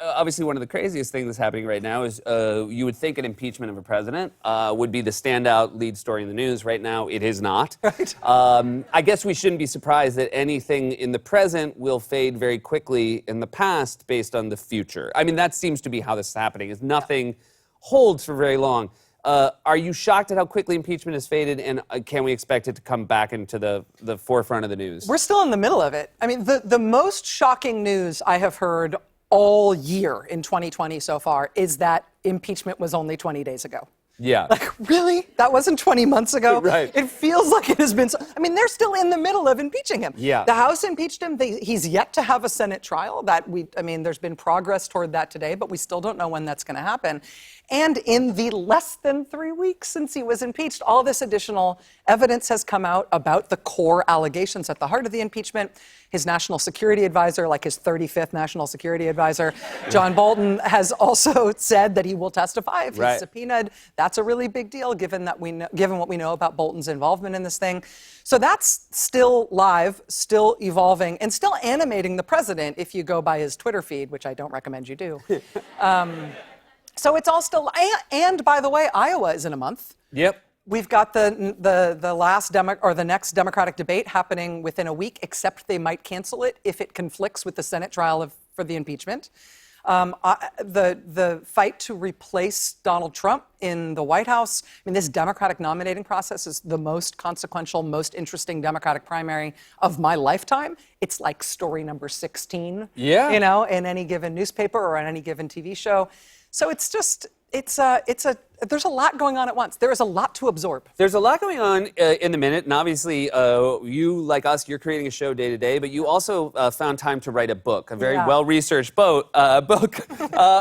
obviously one of the craziest things that's happening right now is you would think an impeachment of a president would be the standout lead story in the news. Right now, it is not. Right. I guess we shouldn't be surprised that anything in the present will fade very quickly in the past based on the future. I mean, that seems to be how this is happening, is nothing holds for very long. Are you shocked at how quickly impeachment has faded, and can we expect it to come back into the forefront of the news? We're still in the middle of it. I mean, the most shocking news I have heard all year in 2020 so far is that impeachment was only 20 days ago. Yeah. Like, really? That wasn't 20 months ago? Right. It feels like it has been I mean, they're still in the middle of impeaching him. Yeah. The House impeached him. He's yet to have a Senate trial. There's been progress toward that today, but we still don't know when that's going to happen. And in the less than 3 weeks since he was impeached, all this additional evidence has come out about the core allegations at the heart of the impeachment. His national security advisor, like his 35th national security advisor, John Bolton, has also said that he will testify if he's subpoenaed. That's a really big deal, given what we know about Bolton's involvement in this thing. So that's still live, still evolving, and still animating the president if you go by his Twitter feed, which I don't recommend you do. So it's all still, and by the way, Iowa is in a month. Yep. We've got the next Democratic debate happening within a week, except they might cancel it if it conflicts with the Senate trial for the impeachment. The fight to replace Donald Trump in the White House. I mean, this Democratic nominating process is the most consequential, most interesting Democratic primary of my lifetime. It's like story number 16, yeah, in any given newspaper or on any given TV show. So there's a lot going on at once. There is a lot to absorb. There's a lot going on in the minute, and obviously you, like us, you're creating a show day to day, but you also found time to write a book, a very well-researched book,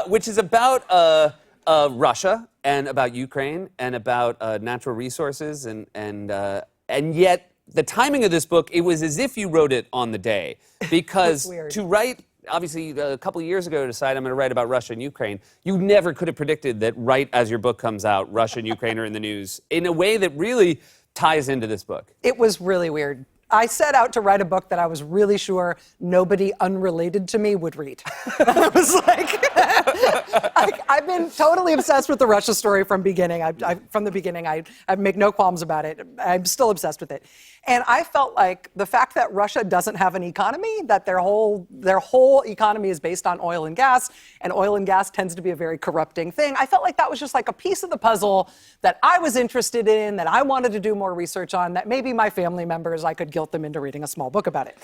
which is about Russia and about Ukraine and about natural resources, and yet the timing of this book, it was as if you wrote it on the day, because to write. Obviously, a couple of years ago, to decide I'm going to write about Russia and Ukraine, you never could have predicted that right as your book comes out, Russia and Ukraine are in the news in a way that really ties into this book. It was really weird. I set out to write a book that I was really sure nobody unrelated to me would read. I was like, I've been totally obsessed with the Russia story from the beginning. I make no qualms about it. I'm still obsessed with it. And I felt like the fact that Russia doesn't have an economy, that their whole economy is based on oil and gas tends to be a very corrupting thing. I felt like that was just like a piece of the puzzle that I was interested in, that I wanted to do more research on, that maybe my family members, I could guilt them into reading a small book about it.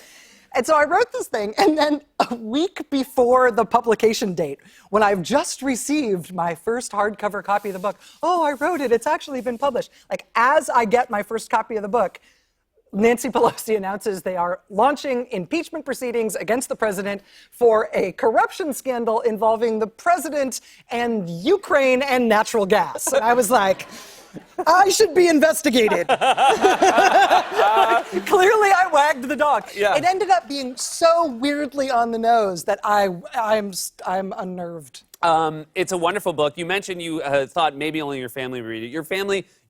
And so I wrote this thing, and then a week before the publication date, when I've just received my first hardcover copy of the book, I wrote it, it's actually been published. Like, as I get my first copy of the book, Nancy Pelosi announces they are launching impeachment proceedings against the president for a corruption scandal involving the president and Ukraine and natural gas. And I was like, I should be investigated. Clearly, I wagged the dog. Yeah. It ended up being so weirdly on the nose that I'm unnerved. It's a wonderful book. You mentioned you thought maybe only your family would read it. Your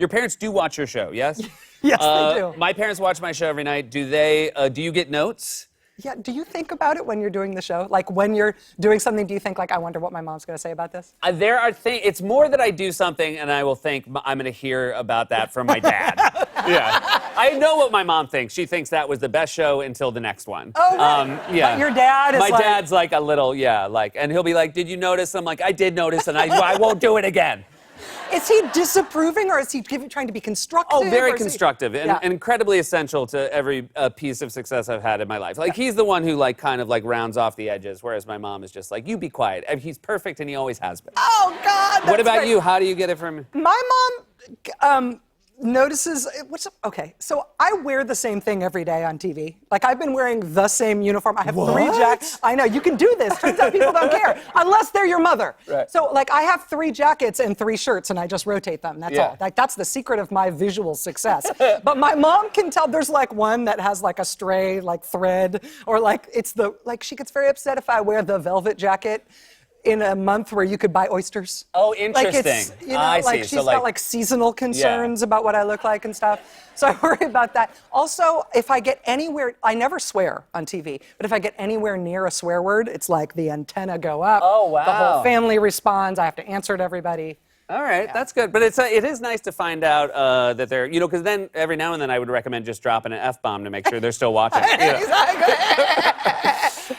parents do watch your show, yes? Yes, they do. My parents watch my show every night. Do they? Do you get notes? Yeah, do you think about it when you're doing the show? Like, when you're doing something, do you think, like, I wonder what my mom's going to say about this? There are things, it's more that I do something and I will think I'm going to hear about that from my dad. Yeah. I know what my mom thinks. She thinks that was the best show until the next one. Oh, right. Yeah. But your dad is My dad's like a little, and he'll be like, did you notice? I'm like, I did notice, and I won't do it again. Is he disapproving, or is he trying to be constructive? Oh, very constructive and incredibly essential to every piece of success I've had in my life. Like, he's the one who kind of rounds off the edges, whereas my mom is just like, you be quiet. He's perfect, and he always has been. Oh, God. What about you? How do you get it from? My mom notices, so I wear the same thing every day on TV. Like, I've been wearing the same uniform. I have 3 jackets. I know, you can do this. Turns out people don't care, unless they're your mother. Right. So, I have 3 jackets and 3 shirts, and I just rotate them. That's all. That's the secret of my visual success. But my mom can tell there's, one that has, a stray, thread, or, she gets very upset if I wear the velvet jacket in a month where you could buy oysters. Oh, Like interesting. it's, you know, I like see. she's So, got like seasonal concerns about what I look like and stuff. So I worry about that. Also, if I get anywhere, I never swear on TV, but if I get anywhere near a swear word, it's like the antenna go up. Oh, wow. The whole family responds. I have to answer to everybody. All right, that's good. But it is nice to find out that they're, you know, because then every now and then I would recommend just dropping an F-bomb to make sure they're still watching. You know. Exactly.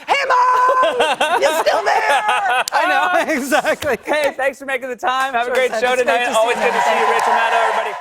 Hey, Mom! You're still there! I know, exactly. Hey, thanks for making the time. Have a Sure, great Seth. show It's great tonight. to see Always you. good to see you, Rich Amato, everybody.